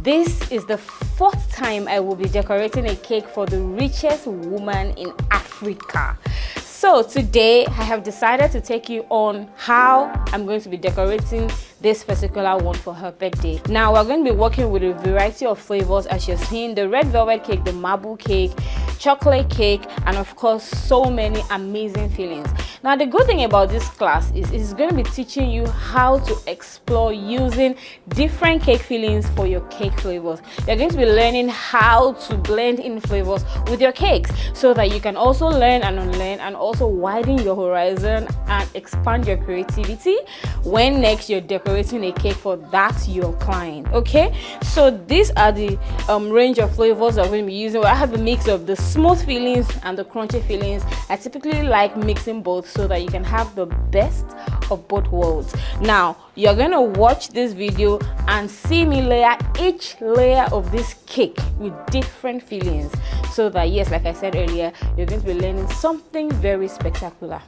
This is the fourth time I will be decorating a cake for the richest woman in Africa. So today I have decided to take you on how I'm going to be decorating this particular one for her birthday. Now we're going to be working with a variety of flavors, as you're seeing: the red velvet cake, the marble cake, chocolate cake, and of course so many amazing fillings. Now the good thing about this class is it's going to be teaching you how to explore using different cake fillings for your cake flavors. You're going to be learning how to blend in flavors with your cakes so that you can also learn and unlearn and also widen your horizon and expand your creativity when next you're decorating a cake for your client. Okay, so these are the range of flavors I'm going to be using. I have a mix of the smooth fillings and the crunchy fillings. I typically like mixing both so that you can have the best of both worlds. Now you're going to watch this video and see me layer each layer of this cake with different fillings so that, yes, like I said earlier, you're going to be learning something very spectacular.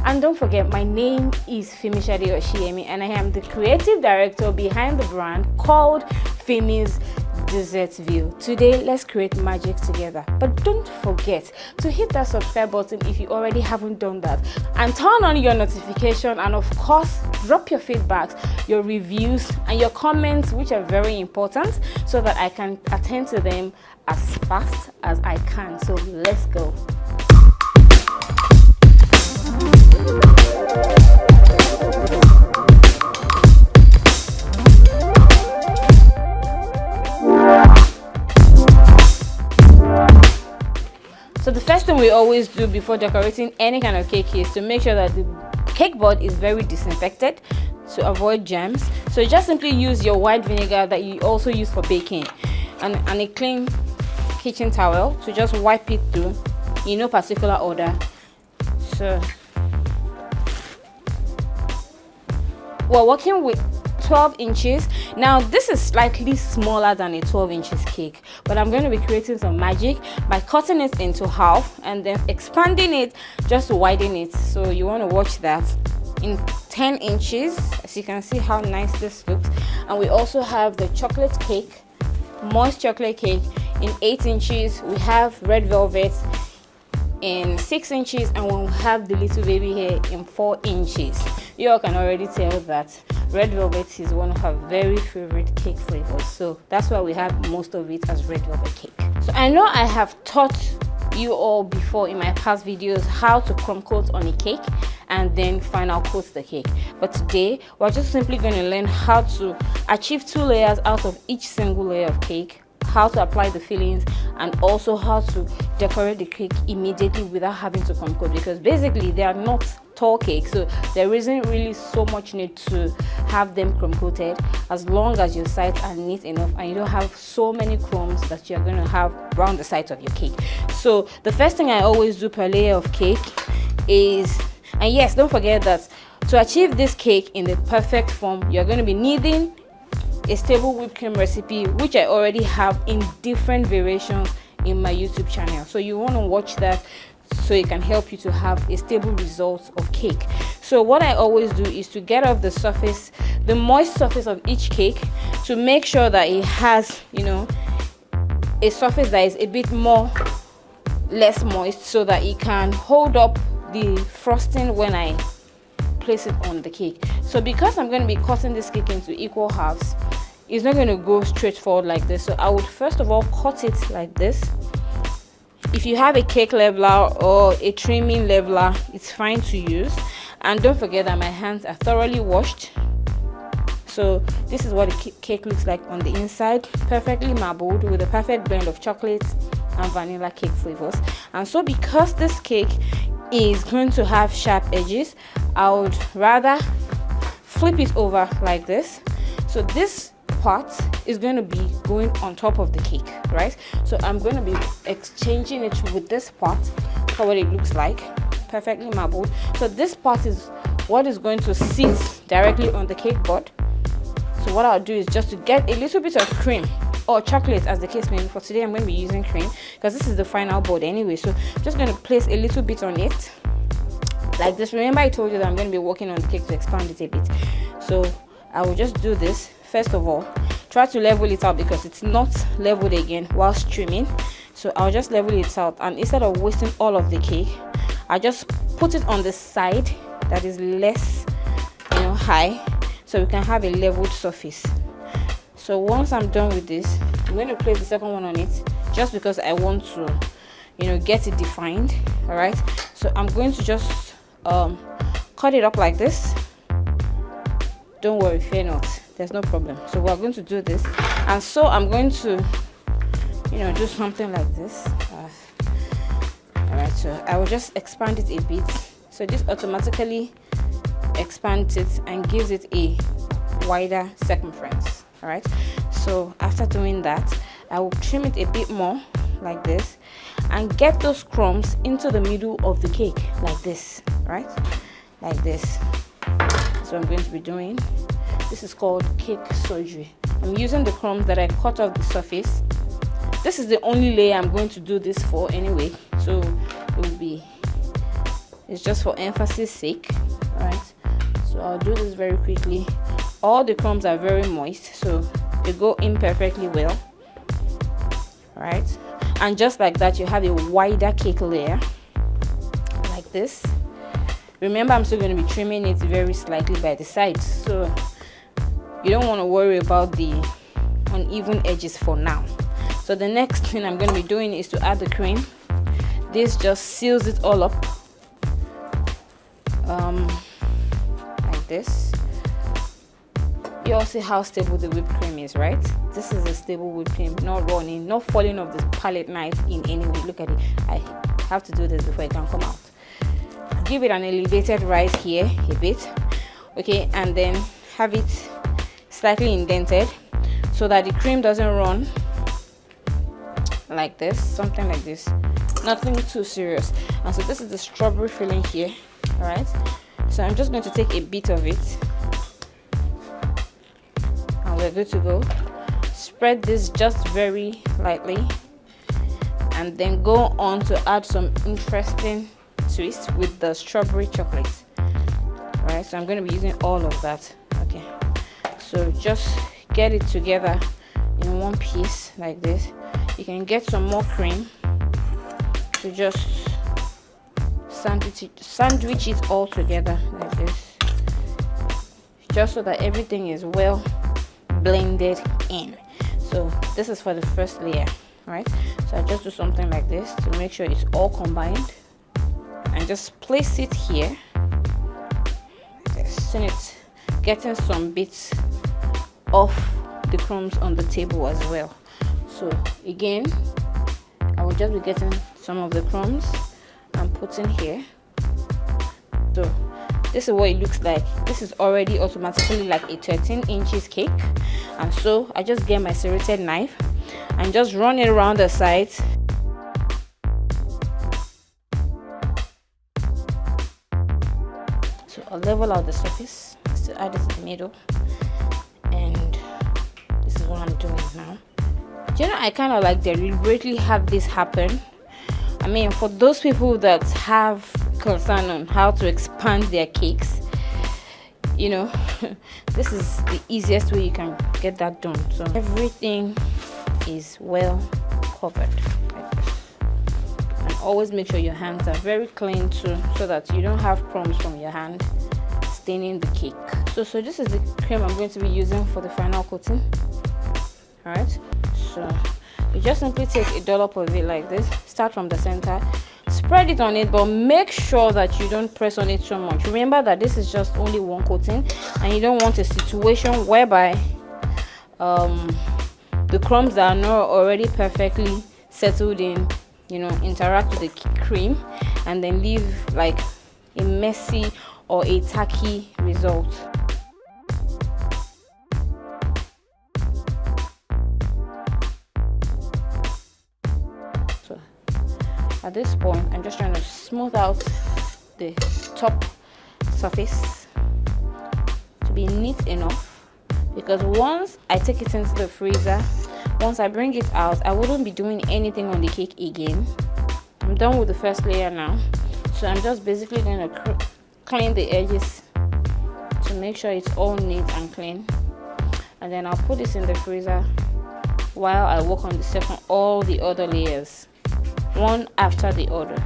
And don't forget, my name is FimiesDessertsville and I am the creative director behind the brand called FimiesDessertsville. Today, let's create magic together. But don't forget to hit that subscribe button if you already haven't done that, and turn on your notification, and of course, drop your feedbacks, your reviews, and your comments, which are very important, so that I can attend to them as fast as I can. So let's go. So the first thing we always do before decorating any kind of cake is to make sure that the cake board is very disinfected to avoid germs. So just simply use your white vinegar that you also use for baking and a clean kitchen towel to just wipe it through in no particular order. So we're working with 12 inches. Now this is slightly smaller than a 12 inches cake, but I'm going to be creating some magic by cutting it into half and then expanding it just to widen it. So you want to watch that. In 10 inches, as you can see how nice this looks. And we also have the chocolate cake, moist chocolate cake in 8 inches. We have red velvet in 6 inches, and we'll have the little baby here in 4 inches. You all can already tell that red velvet is one of her very favorite cake flavors, so that's why we have most of it as red velvet cake. So I know I have taught you all before in my past videos how to crumb coat on a cake and then final coat the cake, but today we're just simply going to learn how to achieve 2 layers out of each single layer of cake, how to apply the fillings, and also how to decorate the cake immediately without having to crumb coat, because basically they are not tall cakes, so there isn't really so much need to have them crumb coated as long as your sides are neat enough and you don't have so many crumbs that you're going to have around the sides of your cake. So the first thing I always do per layer of cake is, and yes, don't forget that to achieve this cake in the perfect form, you're going to be needing a stable whipped cream recipe, which I already have in different variations in my YouTube channel. So you want to watch that so it can help you to have a stable result of cake. So what I always do is to get off the surface, the moist surface of each cake, to make sure that it has, you know, a surface that is a bit more less moist so that it can hold up the frosting when I place it on the cake. So because I'm going to be cutting this cake into equal halves, it's not going to go straight forward like this. So I would first of all cut it like this. If you have a cake leveler or a trimming leveler, it's fine to use. And don't forget that my hands are thoroughly washed. So this is what the cake looks like on the inside, perfectly marbled with a perfect blend of chocolate and vanilla cake flavors. And so because this cake is going to have sharp edges, I would rather flip it over like this. So this part is going to be going on top of the cake, right? So I'm going to be exchanging it with this part for what it looks like, perfectly marbled. So this part is what is going to sit directly on the cake board. So what I'll do is just to get a little bit of cream or chocolate, as the case may be. For today I'm going to be using cream because this is the final board anyway. So I'm just going to place a little bit on it like this. Remember I told you that I'm going to be working on the cake to expand it a bit. So I will just do this. First of all, try to level it out because it's not leveled again while streaming. So I'll just level it out, and instead of wasting all of the cake, I just put it on the side that is less, you know, high, so we can have a leveled surface. So once I'm done with this, I'm going to place the second one on it, just because I want to, you know, get it defined. All right, so I'm going to just cut it up like this. Don't worry, fear not, there's no problem. So we're going to do this, and so I'm going to, you know, do something like this. All right, so I will just expand it a bit. So this automatically expands it and gives it a wider circumference. All right, so after doing that, I will trim it a bit more like this and get those crumbs into the middle of the cake like this, right? Like this. So I'm going to be doing. This is called cake surgery. I'm using the crumbs that I cut off the surface. This is the only layer I'm going to do this for anyway, so it will be, it's just for emphasis sake. All right, so I'll do this very quickly. All the crumbs are very moist, so they go in perfectly well. All right, and just like that, you have a wider cake layer like this. Remember, I'm still going to be trimming it very slightly by the sides, so you don't want to worry about the uneven edges for now. So the next thing I'm going to be doing is to add the cream. This just seals it all up, like this. You all see how stable the whipped cream is, right? This is a stable whipped cream, not running, not falling off this palette knife in any way. Look at it. I have to do this before it can come out. Give it an elevated rise here a bit, okay, and then have it slightly indented so that the cream doesn't run like this, something like this, nothing too serious. And so this is the strawberry filling here. All right, so I'm just going to take a bit of it and we're good to go. Spread this just very lightly and then go on to add some interesting twist with the strawberry chocolate. All right, so I'm going to be using all of that. Okay, so just get it together in one piece like this. You can get some more cream to just sandwich it all together like this, just so that everything is well blended in. So this is for the first layer, right? So I just do something like this to make sure it's all combined and just place it here. And it's getting some bits off the crumbs on the table as well. So again, I will just be getting some of the crumbs and putting here. So this is what it looks like. This is already automatically like a 13 inches cake, and so I just get my serrated knife and just run it around the sides. So I'll level out the surface, still add it to the middle, and this is what I'm doing now. You know, I kind of like deliberately have this happen. I mean, for those people that have concern on how to expand their cakes, you know, this is the easiest way you can get that done. So everything is well covered like this. And always make sure your hands are very clean too, so that you don't have crumbs from your hand staining the cake. So this is the cream I'm going to be using for the final coating. All right, so you just simply take a dollop of it like this, start from the center, spread it on it, but make sure that you don't press on it so much. Remember that this is just only one coating, and you don't want a situation whereby the crumbs that are not already perfectly settled in, you know, interact with the cream and then leave like a messy or a tacky result. So at this point, I'm just trying to smooth out the top surface to be neat enough, because once I take it into the freezer, once I bring it out, I wouldn't be doing anything on the cake again. I'm done with the first layer now, so I'm just basically going to clean the edges to make sure it's all neat and clean. and then I'll put this in the freezer while I work on all the other layers, one after the other.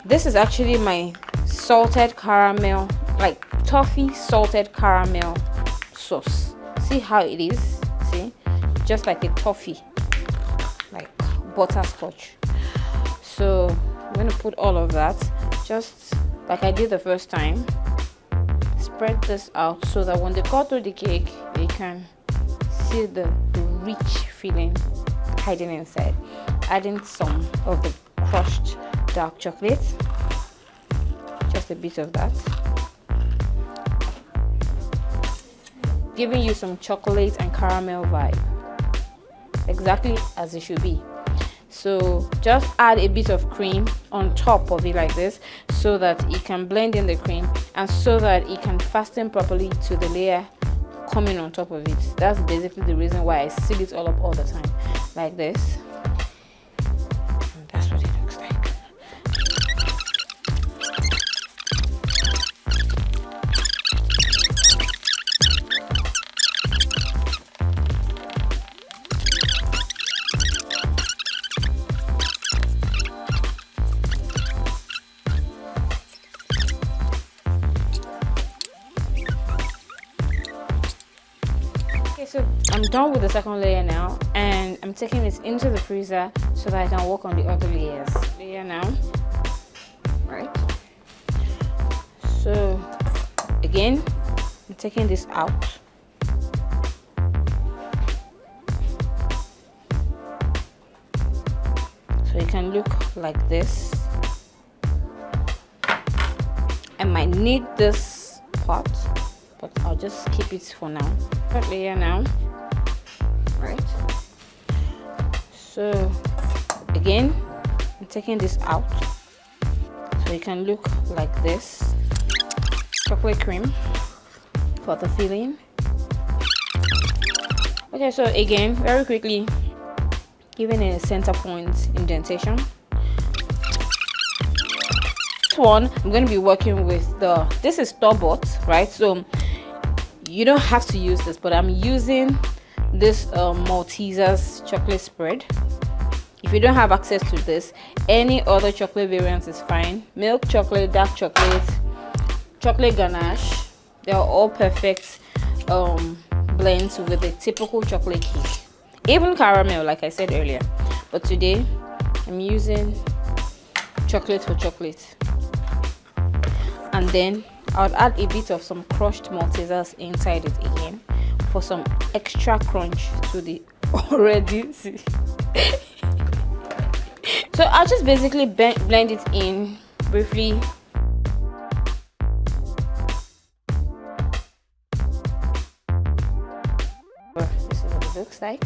This is actually my salted caramel, like toffee salted caramel sauce. See how it is? See, just like a toffee, like butterscotch. So I'm going to put all of that, just like I did the first time. Spread this out so that when they cut through the cake, you can see the rich feeling hiding inside. Adding some of the crushed dark chocolate, just a bit of that, giving you some chocolate and caramel vibe, exactly as it should be. So just add a bit of cream on top of it like this, so that it can blend in the cream and so that it can fasten properly to the layer coming on top of it. That's basically the reason why I seal it all up all the time like this. And that's what it looks like. So I'm done with the second layer now, and I'm taking it into the freezer so that I can work on the other layers. Layer now, right? So again, I'm taking this out. So it can look like this. I might need this part, but I'll just keep it for now. Third layer now, right? So again, I'm taking this out so it can look like this. Chocolate cream for the filling. Okay, so again, very quickly, giving it a center point indentation. This one I'm going to be working with this is store-bought, right? So you don't have to use this, but I'm using this Maltesers chocolate spread. If you don't have access to this, any other chocolate variant is fine. Milk chocolate, dark chocolate, chocolate ganache, they're all perfect blends with a typical chocolate cake. Even caramel, like I said earlier. But today I'm using chocolate for chocolate. And then I'll add a bit of some crushed maltesers inside it again for some extra crunch to the already. So I'll just basically blend it in briefly. This is what it looks like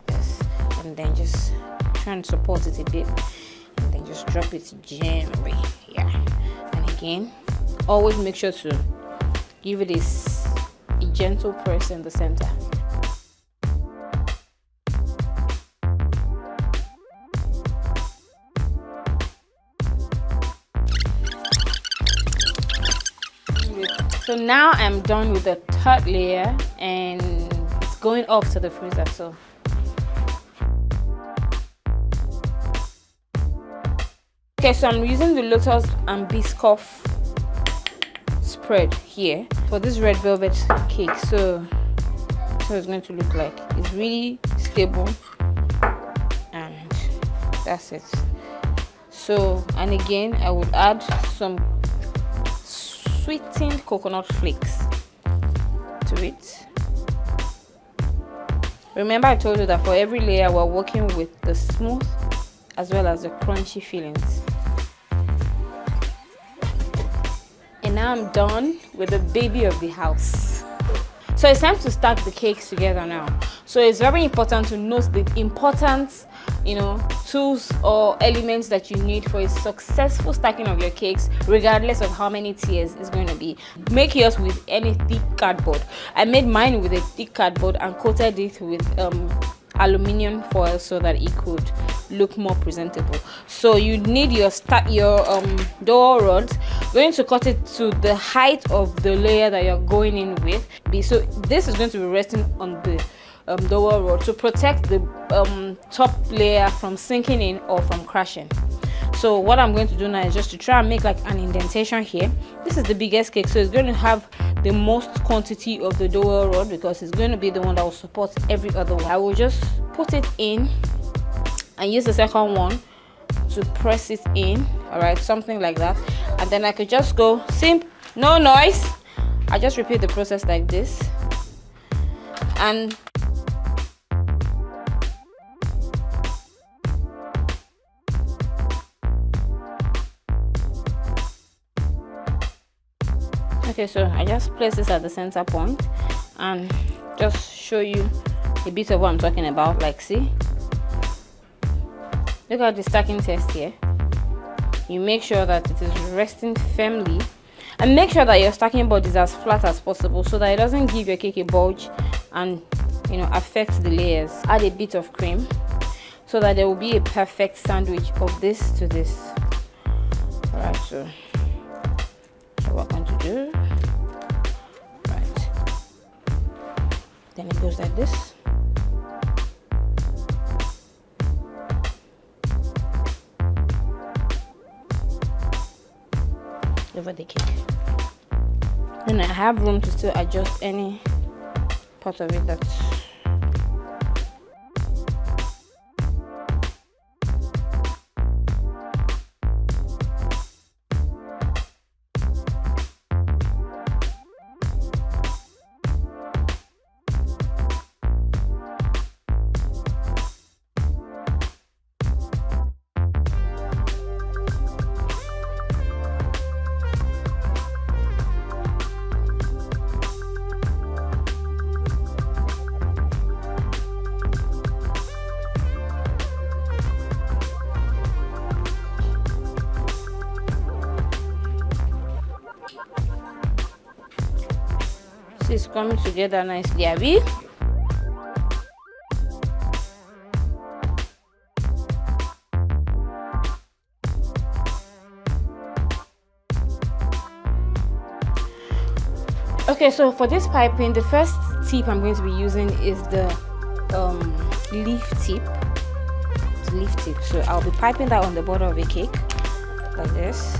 this, and then just try and support it a bit, and then just drop it gently. Yeah, and again, always make sure to give it a gentle press in the center. So now I'm done with the third layer, and it's going off to the freezer. So okay, so I'm using the Lotus and Biscoff spread here for this red velvet cake. So it's going to look like. It's really stable, and that's it. So, and again, I would add some sweetened coconut flakes to it. Remember, I told you that for every layer we're working with the smooth as well as the crunchy fillings. And now I'm done with the baby of the house. So it's time to stack the cakes together now. So it's very important to note the important, tools or elements that you need for a successful stacking of your cakes, regardless of how many tiers it's going to be. Make yours with any thick cardboard. I made mine with a thick cardboard and coated it with aluminium foil so that it could look more presentable. So you need your dowel rods. Going to cut it to the height of the layer that you're going in with. So this is going to be resting on the dowel rod to protect the top layer from sinking in or from crashing. So what I'm going to do now is just to try and make like an indentation here. This is the biggest cake, so it's going to have the most quantity of the dowel rod because it's going to be the one that will support every other one. I will just put it in and use the second one to press it in, all right, something like that. And then I could just go no noise. I just repeat the process like this. And okay, so I just place this at the center point and just show you a bit of what I'm talking about. Like, see, look at the stacking test here. You make sure that it is resting firmly, and make sure that your stacking board is as flat as possible so that it doesn't give your cake a bulge and affect the layers. Add a bit of cream so that there will be a perfect sandwich of this to this. All right, so what I'm going to do, right, then it goes like this. Over the cake. Then I have room to still adjust any part of it that's is coming together nicely, Abby. Okay, so for this piping, the first tip I'm going to be using is the leaf tip. It's leaf tip. So I'll be piping that on the border of a cake like this.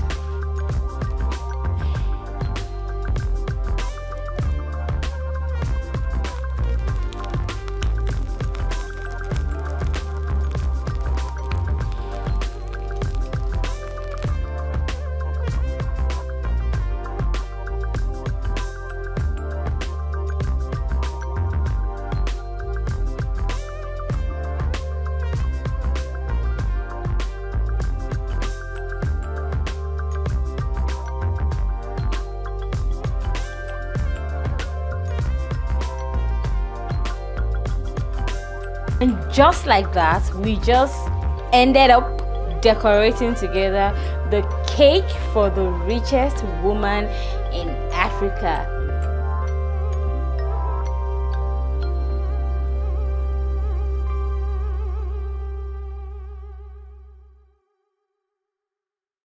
And just like that, we just ended up decorating together the cake for the richest woman in Africa.